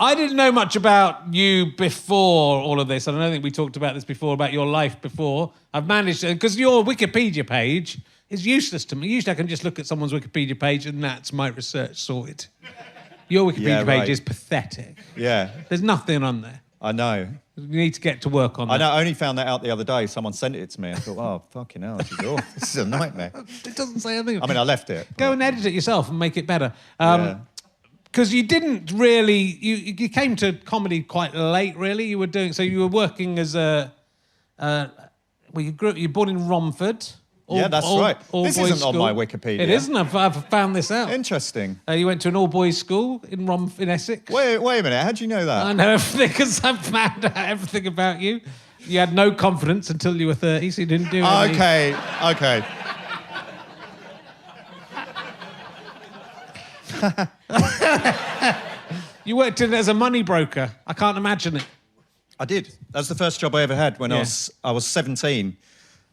I didn't know much about you before all of this. I don't think we talked about this before, about your life before. I've managed to... Because your Wikipedia page is useless to me. Usually I can just look at someone's Wikipedia page and that's my research sorted. Your Wikipedia page is pathetic. Yeah. There's nothing on there. I know. You need to get to work on that. I know. I only found that out the other day. Someone sent it to me. I thought, oh, fucking hell, this is awful. This is a nightmare. It doesn't say anything. I mean, I left it. Go and edit it yourself and make it better. Because you didn't really... You came to comedy quite late, really. You were working as a... you were born in Romford. That's right. This isn't school. on my Wikipedia. It isn't. I've found this out. Interesting. You went to an all-boys school in Essex. Wait a minute. How do you know that? I know everything because I've found out everything about you. You had no confidence until you were 30, so you didn't do anything. Okay. You worked in as a money broker. I can't imagine it. I did. That was the first job I ever had when I was 17.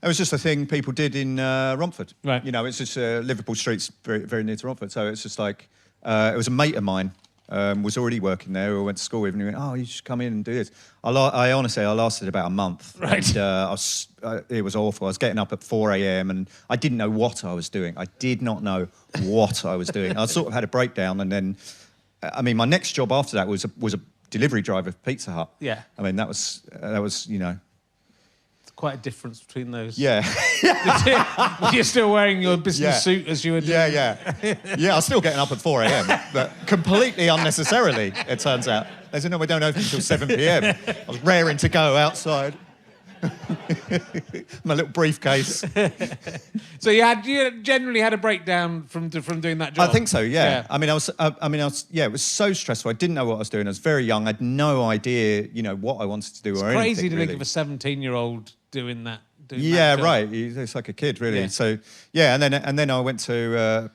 It was just a thing people did in Romford. Right. You know, it's just Liverpool Street's very, very near to Romford. So it's just like, it was a mate of mine was already working there or went to school with, and he went, oh, you should come in and do this. I honestly lasted about a month. Right. And it was awful. I was getting up at 4 a.m. and I didn't know what I was doing. I did not know what I was doing. I sort of had a breakdown, and then, I mean, my next job after that was a delivery driver for Pizza Hut. Yeah. I mean, that was you know, quite a difference between those. Yeah. You're still wearing your business suit as you were doing. Yeah, I was still getting up at 4 a.m, but completely unnecessarily, it turns out. They said, no, we don't open until 7 p.m. I was raring to go outside. My little briefcase. So you generally had a breakdown from doing that job? I think so, yeah. I mean, it was so stressful. I didn't know what I was doing. I was very young. I had no idea, you know, what I wanted to do or anything. It's crazy to really. think of a 17-year-old doing that. Right. It's like a kid, really. Yeah. So, yeah, and then I went to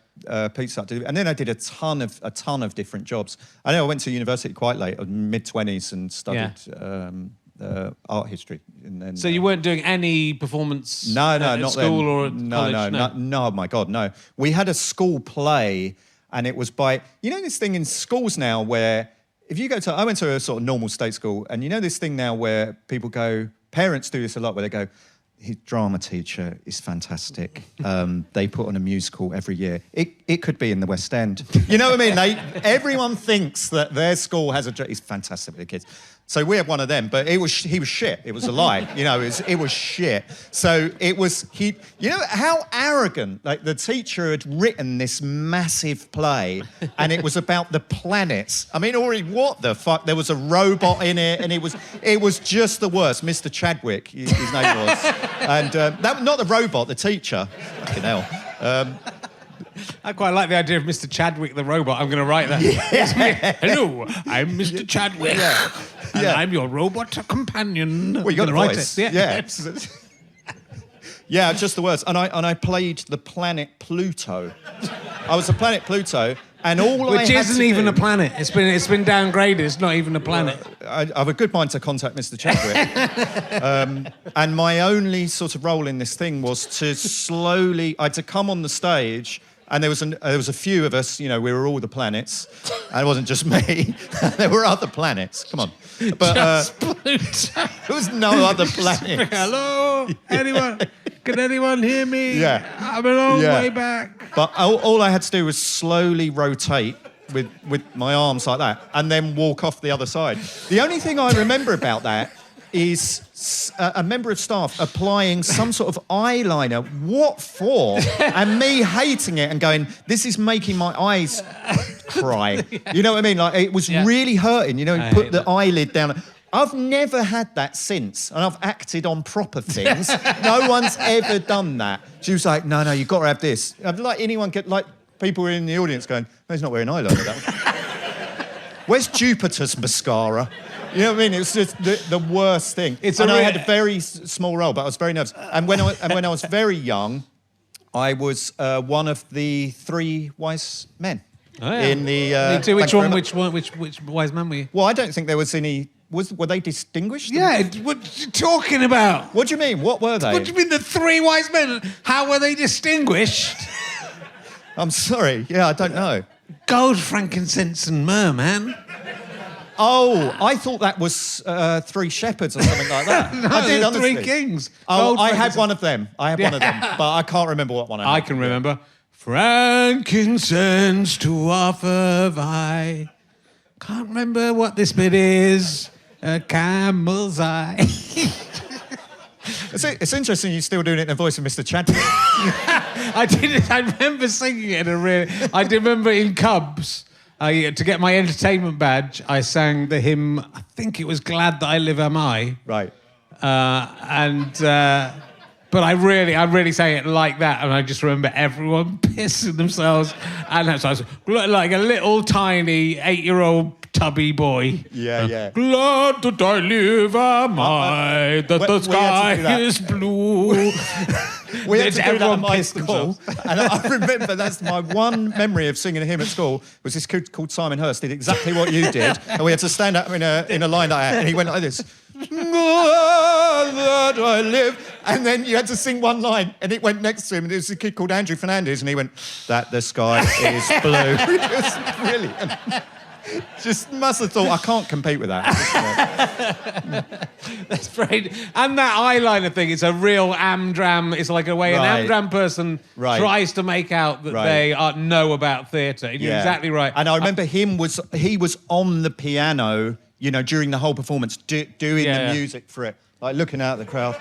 Pizza Hut, and then I did a ton of different jobs. I know I went to university quite late, mid-20s, and studied art history. And then, so you weren't doing any performance not school then. or at college? No, my God, no. We had a school play, and it was by... You know this thing in schools now where if you go to... I went to a sort of normal state school, and you know this thing now where people go... Parents do this a lot, where they go, his drama teacher is fantastic. They put on a musical every year. It could be in the West End. You know what I mean? Everyone thinks that their school has he's fantastic with the kids. So we had one of them, but he was shit. It was a lie. You know, it was shit. So you know how arrogant, like the teacher had written this massive play and it was about the planets. I mean, already, what the fuck? There was a robot in it and it was just the worst. Mr. Chadwick, his name was. And not the robot, the teacher. Fucking hell. I quite like the idea of Mr. Chadwick the robot. I'm going to write that. Yeah. Hello, I'm Mr. Chadwick. And I'm your robot companion. Well, you got the voice. It. Yeah. Yeah, just the worst. And I played the planet Pluto. I was the planet Pluto, and which isn't even a planet. It's been downgraded. It's not even a planet. I have a good mind to contact Mr. Chadwick. And my only sort of role in this thing was to slowly... I had to come on the stage. And there was a few of us, you know, we were all the planets. And it wasn't just me. There were other planets. Come on. But just Pluto. There was no other planets. Hello? Anyone? Can anyone hear me? Yeah. I'm a long way back. But all I had to do was slowly rotate with my arms like that and then walk off the other side. The only thing I remember about that is a member of staff applying some sort of eyeliner. What for? And me hating it and going, this is making my eyes cry. You know what I mean? Like, it was really hurting. You know, you put the eyelid down. I've never had that since, and I've acted on proper things. No one's ever done that. She was like, no, you've got to have this. I'd like anyone like people in the audience going, no, he's not wearing eyeliner, that one. Where's Jupiter's mascara? You know what I mean? It was just the worst thing. I had a very small role, but I was very nervous. And when I was very young, I was one of the 3 wise men. Oh, yeah. In the... Which wise man were you? Well, I don't think there was any... Were they distinguished? Yeah, what are you talking about? What do you mean? What were they? What do you mean, the 3 wise men? How were they distinguished? I'm sorry. Yeah, I don't know. Gold, frankincense and myrrh, man. Oh, I thought that was Three Shepherds or something like that. No, I did, the honestly. Three Kings. Oh, I Goldberg had is- one of them. But I can't remember what one I had. I can remember. Frankincense to offer thy. Can't remember what this bit is. A camel's eye. It's interesting you're still doing it in the voice of Mr. Chadwick. I did. I remember singing it in a real. I remember in Cubs. To get my entertainment badge, I sang the hymn. I think it was "Glad That I Live Am I." Right. But I really sang it like that, and I just remember everyone pissing themselves, and so I was like a little tiny 8-year-old tubby boy. Yeah. Glad that I live am I, that the we had to do sky that. is blue. We had to do that at Everyone my pissed school, and I remember that's my one memory of singing a hymn at school. Was this kid called Simon Hurst did exactly what you did, and we had to stand up in a line like that, and he went like this. That I live, and then you had to sing one line, and it went next to him, and there was a kid called Andrew Fernandez, and he went, "That the sky is blue." It was brilliant. Just must have thought I can't compete with that. That's great. And that eyeliner thing, it's a real amdram. It's like a way Right. an amdram person Right. tries to make out that Right. they know about theatre. You're exactly right. And I remember he was on the piano, during the whole performance, doing Yeah. the music for it, like looking out at the crowd,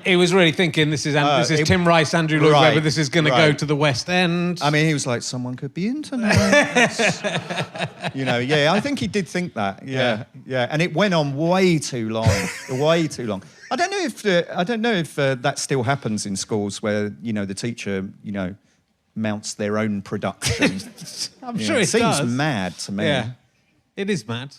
He was really thinking, this is Tim Rice, Andrew Lloyd Right, Webber, this is going to go right. to the West End. I mean, he was like, someone could be in tonight. I think he did think that. Yeah. And it went on way too long. I don't know if that still happens in schools where, the teacher, mounts their own production. I'm sure it it does. seems mad to me. Yeah, it is mad,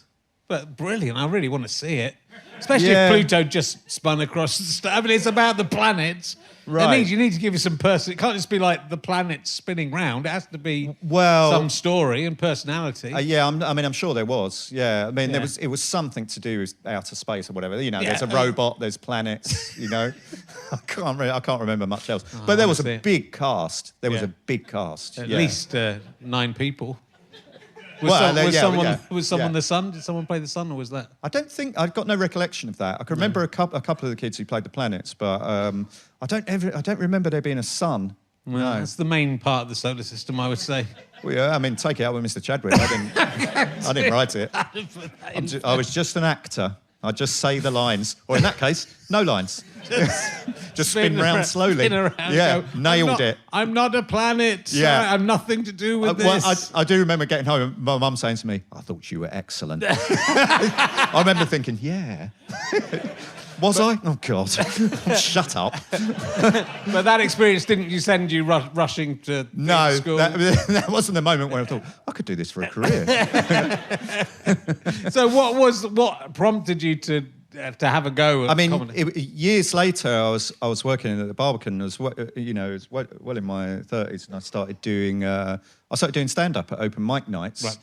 but brilliant. I really want to see it. Especially Yeah. if Pluto just spun across the star. I mean, it's about the planets. Right. You need to give it some person. It can't just be like the planets spinning round. It has to be Well- some story and personality. I'm sure there was. Yeah, I mean, Yeah. it was something to do with outer space or whatever. Yeah. There's a robot, there's planets. I can't remember much else. Oh, But there I was wanna see a it. big cast. There was Yeah. a big cast. At yeah. least 9 people. Was Well, someone yeah. the son? Did someone play the son, or was that? I don't think I've got no recollection of that. I can remember a couple of the kids who played the planets, but I don't remember there being a son. Well, No. that's the main part of the solar system, I would say. Well, yeah, I mean, take it out with Mr. Chadwick. I didn't write it. I was just an actor. I just say the lines, or in that case, no lines. Just spin round slowly. Spin around, Yeah, go, nailed it. I'm not a planet. Yeah. I have nothing to do with Well, this. I do remember getting home and my mum saying to me, "I thought you were excellent." I remember thinking, "Yeah." Was I? Oh, God. Shut up. But that experience didn't send you rushing to No, school? that wasn't the moment where I thought, I could do this for a career. So what prompted you to have a go at I mean, comedy? years later, I was working at the Barbican. I was well in my 30s, and I started doing stand-up at open mic nights. Right.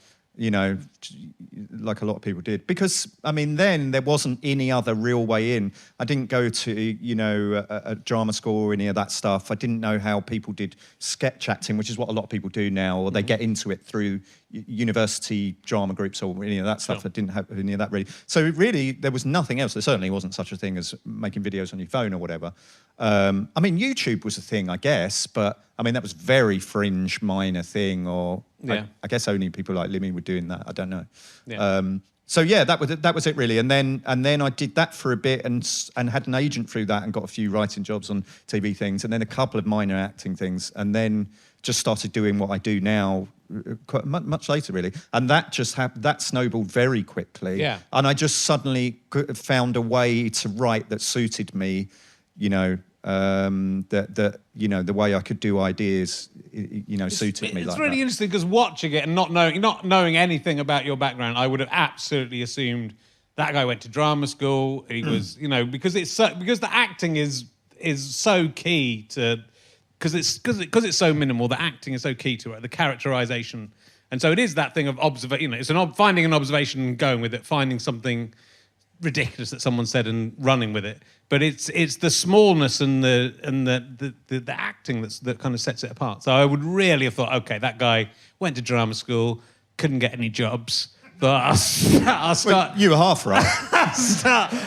Like a lot of people did, because I mean, then there wasn't any other real way in. I didn't go to a drama school or any of that stuff. I didn't know how people did sketch acting, which is what a lot of people do now, or they get into it through university drama groups or any of that stuff. Sure. I didn't have any of that really. So really, there was nothing else. There certainly wasn't such a thing as making videos on your phone or whatever. I mean, YouTube was a thing, I guess, but I mean, that was very fringe, minor thing, or Yeah. I guess only people like Limmy were doing that. I don't know. Yeah. So yeah, that was it really. And then I did that for a bit and had an agent through that and got a few writing jobs on TV things, and then a couple of minor acting things, and then just started doing what I do now quite much later really. And that just that snowballed very quickly. Yeah. And I just suddenly found a way to write that suited me, the way I could do ideas, suited me It's like really that. interesting because watching it and not knowing anything about your background, I would have absolutely assumed that guy went to drama school. He was, because the acting is so key to, because it's so minimal. The acting is so key to it, the characterization, and so it is that thing of observation. It's finding an observation and going with it, finding something ridiculous that someone said and running with it. But it's the smallness and the acting that kind of sets it apart. So I would really have thought, okay, that guy went to drama school, couldn't get any jobs, But I'll start. Well, you were half right.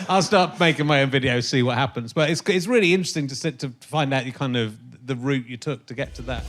I'll start making my own videos, see what happens. But it's really interesting to find out the route you took to get to that.